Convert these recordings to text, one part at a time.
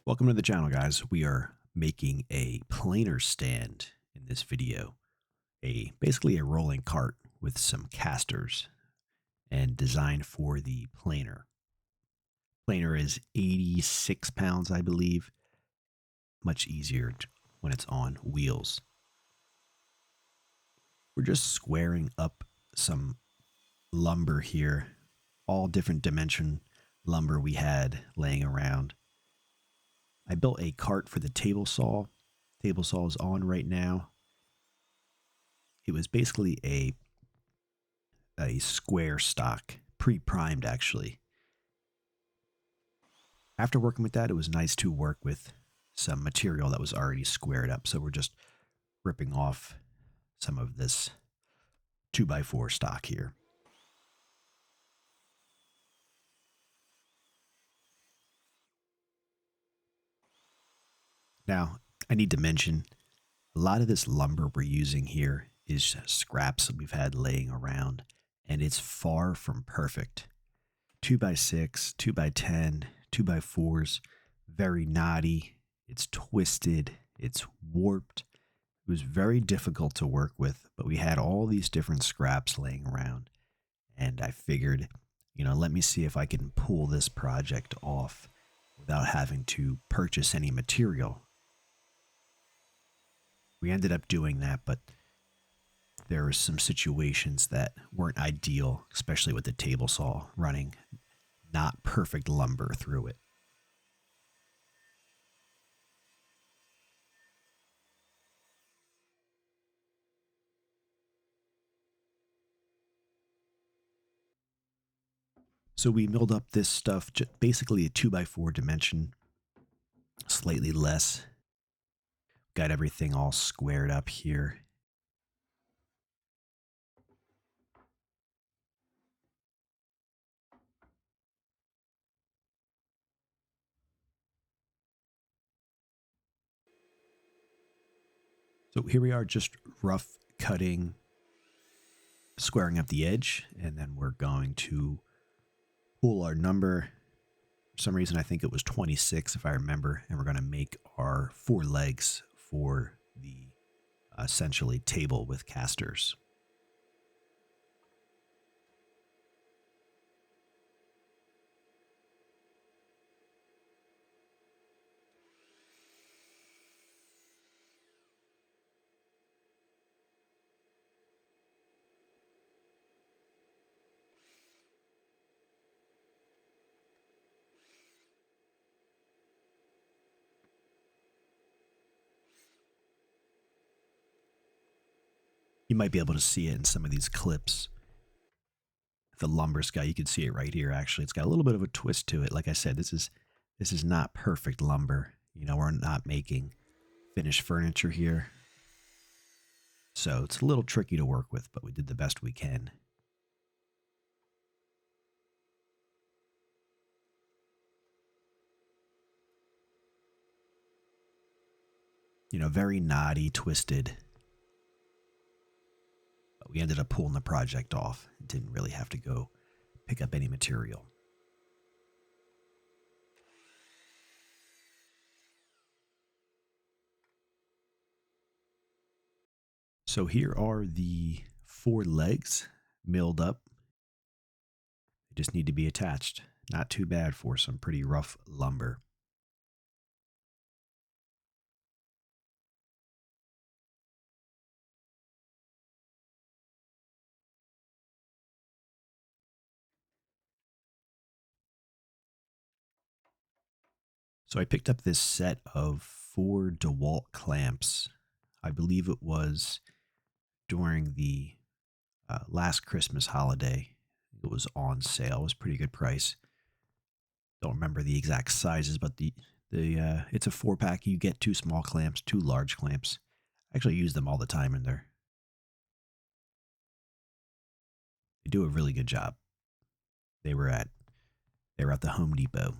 Welcome to the channel, guys. We are making a planer stand in this video. Basically a rolling cart with some casters and designed for the planer. Planer is 86 pounds, I believe. Much easier when it's on wheels. We're just squaring up some lumber here. All different dimension lumber we had laying around. I built a cart for the table saw. Table saw is on right now. It was basically a square stock, pre-primed actually. After working with that, it was nice to work with some material that was already squared up. So we're just ripping off some of this 2x4 stock here. Now, I need to mention, a lot of this lumber we're using here is scraps that we've had laying around, and it's far from perfect. 2x6, 2x10, 2x4s, very knotty, it's twisted, it's warped. It was very difficult to work with, but we had all these different scraps laying around, and I figured, let me see if I can pull this project off without having to purchase any material. We ended up doing that, but there were some situations that weren't ideal, especially with the table saw running not perfect lumber through it. So we milled up this stuff, basically a 2x4 dimension, slightly less. Got everything all squared up here. So here we are, just rough cutting, squaring up the edge, and then we're going to pull our number. For some reason, I think it was 26, if I remember, and we're going to make our 4 legs for the essentially table with casters. You might be able to see it in some of these clips. The lumber sky, you can see it right here. Actually, it's got a little bit of a twist to it. Like I said, this is not perfect lumber. We're not making finished furniture here, so it's a little tricky to work with, but we did the best we can. Very knotty, twisted. But we ended up pulling the project off. Didn't really have to go pick up any material. So here are the 4 legs milled up. They just need to be attached. Not too bad for some pretty rough lumber. So I picked up this set of 4 dewalt clamps. I believe it was during the last Christmas holiday. It was on sale. It was a pretty good price. Don't remember the exact sizes, but it's a 4-pack. You get 2 small clamps, 2 large clamps. I actually use them all the time in there. They do a really good job. They were at the Home Depot.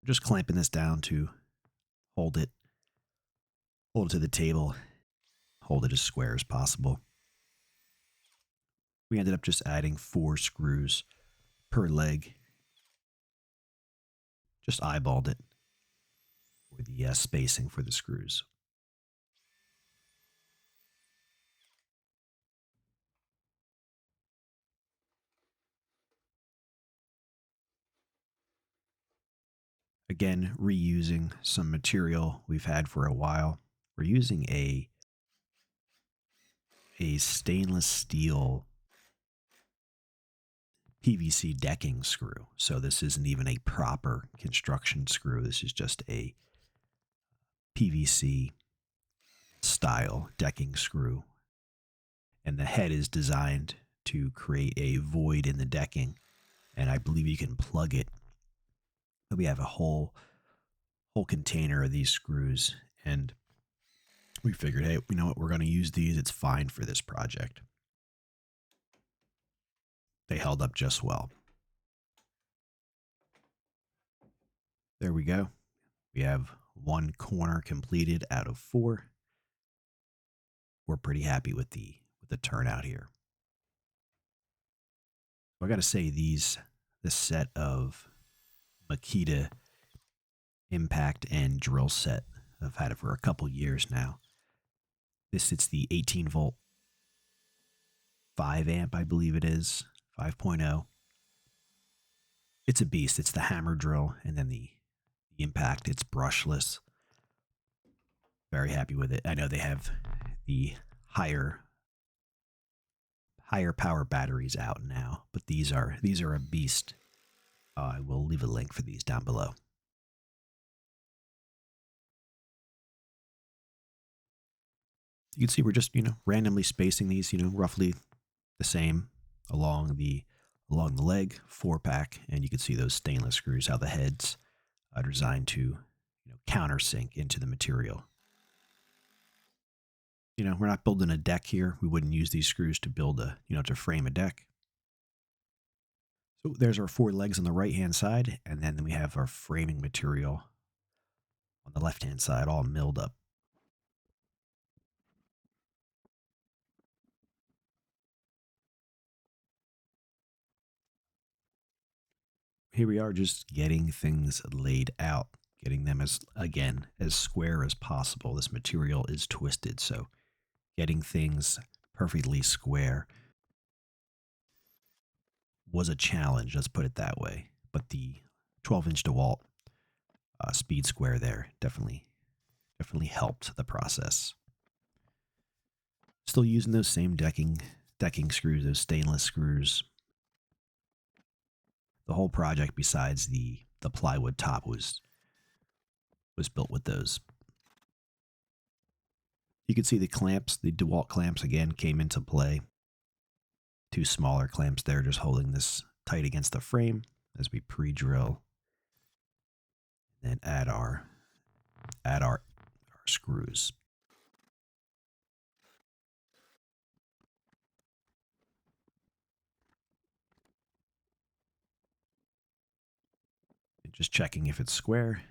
Just clamping this down to hold it to the table. hold it as square as possible. We ended up just adding 4 screws per leg. Just eyeballed it for the spacing for the screws. Again, reusing some material we've had for a while. We're using a stainless steel PVC decking screw. So this isn't even a proper construction screw. This is just a PVC style decking screw. And the head is designed to create a void in the decking. And I believe you can plug it. We have a whole container of these screws, and we figured, hey, you know what, we're going to use these. It's fine for this project. They held up just well. There we go. We have 1 corner completed out of 4. We're pretty happy with the turnout here. I got to say, this set of Makita impact and drill set, I've had it for a couple years now. It's the 18 volt 5 amp, I believe it is, 5.0. It's a beast. It's the hammer drill, and then the impact. It's brushless. Very happy with it. I know they have the higher power batteries out now, but these are a beast. I will leave a link for these down below. You can see we're just, randomly spacing these, roughly the same along the leg, 4-pack, and you can see those stainless screws, how the heads are designed to, countersink into the material. We're not building a deck here. We wouldn't use these screws to build to frame a deck. So there's our 4 legs on the right-hand side, and then we have our framing material on the left-hand side, all milled up. Here we are, just getting things laid out, getting them as square as possible. This material is twisted, so getting things perfectly square was a challenge, let's put it that way. But the 12-inch DeWalt speed square there definitely helped the process. Still using those same decking screws, those stainless screws. The whole project, besides the plywood top, was built with those. You can see the clamps, the DeWalt clamps again came into play. 2 smaller clamps there, just holding this tight against the frame as we pre-drill and add our screws. And just checking if it's square,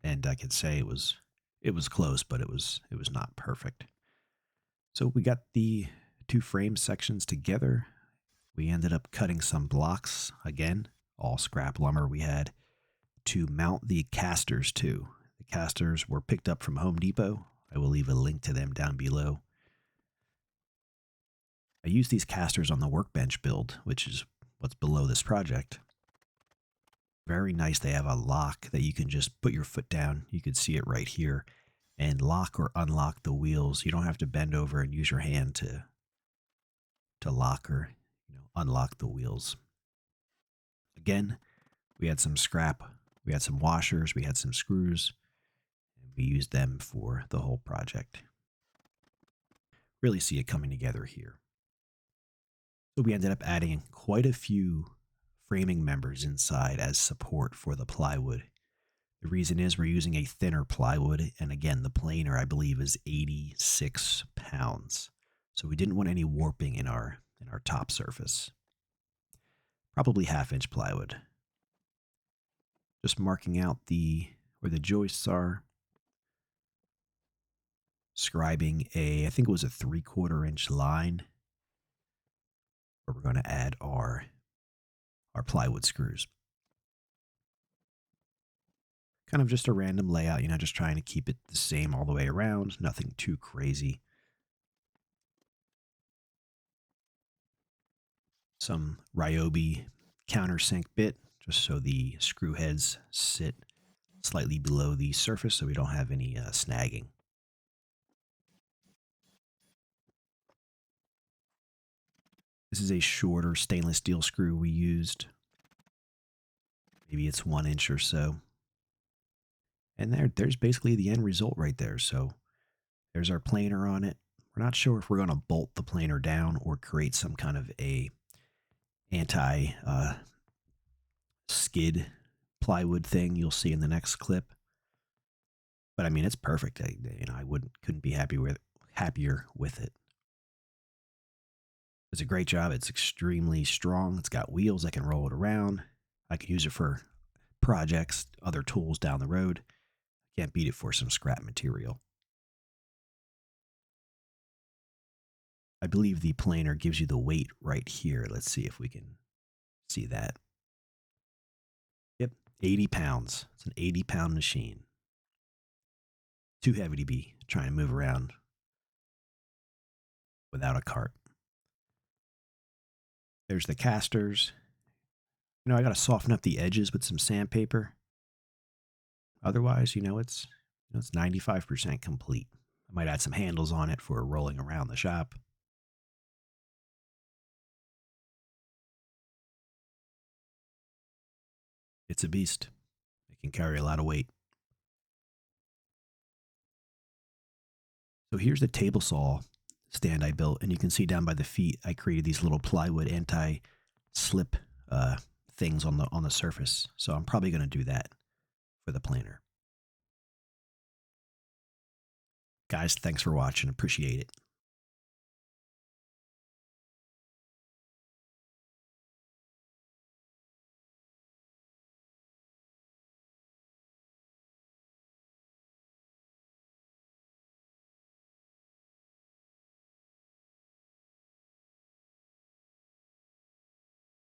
and I could say it was close, but it was not perfect. So we got the 2 frame sections together. We ended up cutting some blocks, again, all scrap lumber we had, to mount the casters too. The casters were picked up from Home Depot. I will leave a link to them down below. I used these casters on the workbench build, which is what's below this project. Very nice. They have a lock that you can just put your foot down. You can see it right here, and lock or unlock the wheels. You don't have to bend over and use your hand to lock or unlock the wheels. Again, we had some scrap. We had some washers. We had some screws. And we used them for the whole project. Really see it coming together here. So we ended up adding quite a few framing members inside as support for the plywood. The reason is we're using a thinner plywood, and again, the planer, I believe, is 86 pounds. So we didn't want any warping in our top surface. Probably 1/2-inch plywood. Just marking out where the joists are. scribing I think it was a 3/4 inch line where we're going to add our plywood screws. Kind of just a random layout, just trying to keep it the same all the way around, nothing too crazy. Some Ryobi countersink bit, just so the screw heads sit slightly below the surface so we don't have any snagging. This is a shorter stainless steel screw we used. Maybe it's 1 inch or so. And there's basically the end result right there. So there's our planer on it. We're not sure if we're going to bolt the planer down or create some kind of a anti skid plywood thing you'll see in the next clip. But I mean, it's perfect. I couldn't be happier with it. It's a great job. It's extremely strong. It's got wheels. I can roll it around. I can use it for projects, other tools down the road. Can't beat it for some scrap material. I believe the planer gives you the weight right here. Let's see if we can see that. Yep, 80 pounds. It's an 80-pound machine. Too heavy to be trying to move around without a cart. There's the casters. I got to soften up the edges with some sandpaper. Otherwise, it's 95% complete. I might add some handles on it for rolling around the shop. It's a beast. It can carry a lot of weight. So here's the table saw stand I built, and you can see down by the feet, I created these little plywood anti-slip things on the surface. So I'm probably going to do that for the planer. Guys, thanks for watching. Appreciate it.